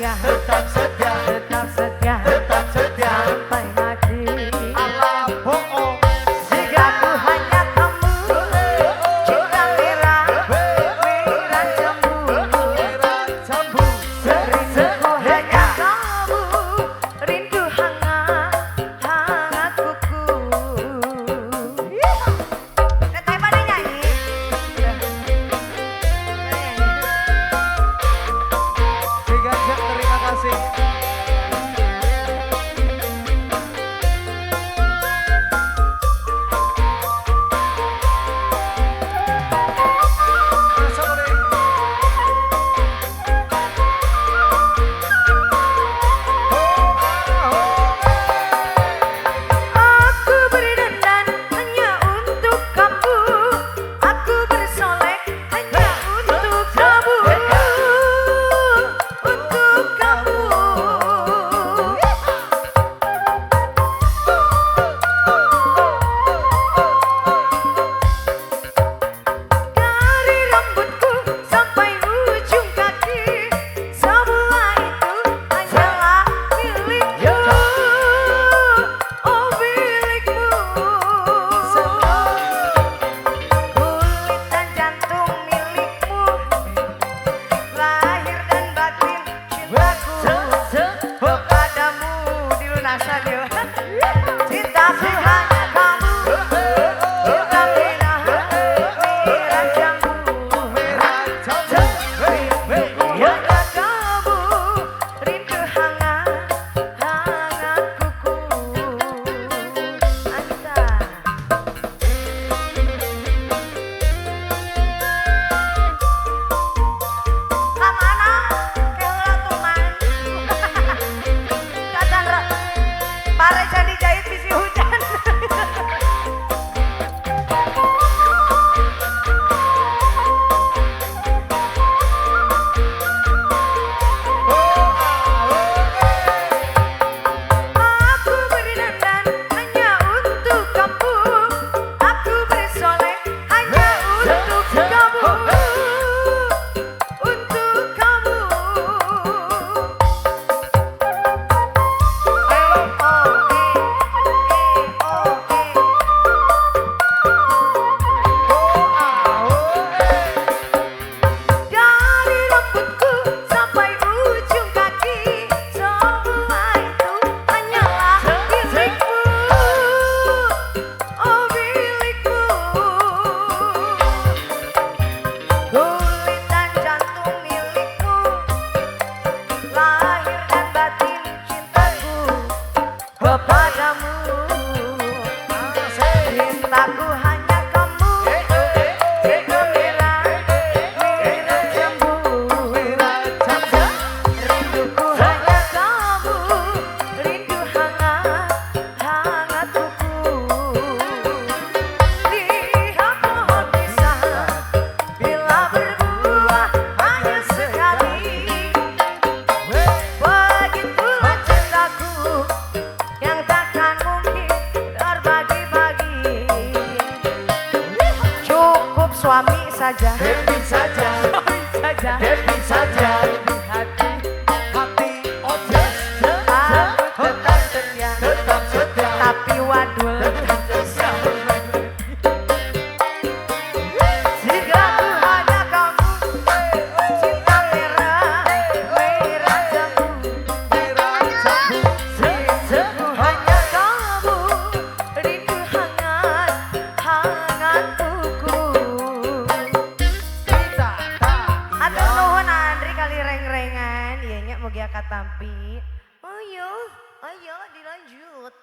setia, tetap setia, tetap setia, tetap setia. sampai mati. Alam bohong. Jika ku hanya kamu, cinta merah, merah jambu. Merah jambu. Rinduku hanya kamu, rindu hangat, hangat kuku. Teteh pada nyanyi. Digajak, terima kasih. Aku beri dandan hanya untuk kamu. Aku bersolek hanya untuk kamu. Untuk kamu. Dari rambutku sampai ujung kaki, semua itu hanyalah milikku. Oh milikmu. Kulit dan jantung milikmu, lahir dan batin cintaku kepadamu dilunaskan yuk. Cintaku hanya kamu, cinta merah, merah jambu. Merah jambu. Rinduku hanya kamu, rindu hangat, hangat kuku. Anta. Kamana keula tuman. Kadang bare jadi jahit bisi hujan. Aku beri dandan hanya untuk kamu. Aku bersolek hanya untuk kamu. Untuk kamu. Dari rambutku sampai ujung kaki, semua itu hanyalah milikmu. Oh milikmu. Kulit dan jantung milikmu, lahir dan batin cintaku kepadamu. Cintaku hanya kamu, cinta merah, merah jambu. Rinduku hanya kamu, rindu hangat, hangat kuku. Lihat pohon pisang, bila berbuah hanya sekali. Begitulah cintaku yang takkan mungkin terbagi-bagi. Cukup suami saja, Happy saja, saja. happy saja. Hati Hati ojas, aku tetap setia, tetap setia. tapi wadul. Jika ku hanya kamu, cinta merah, merah jambu. Merah jambu. Rinduku hanya kamu, rindu hangat, hangat kuku. Atur nuhun Andri kali reng-rengan, ieu nya mugia katampi. Ayo, ayo dilanjut.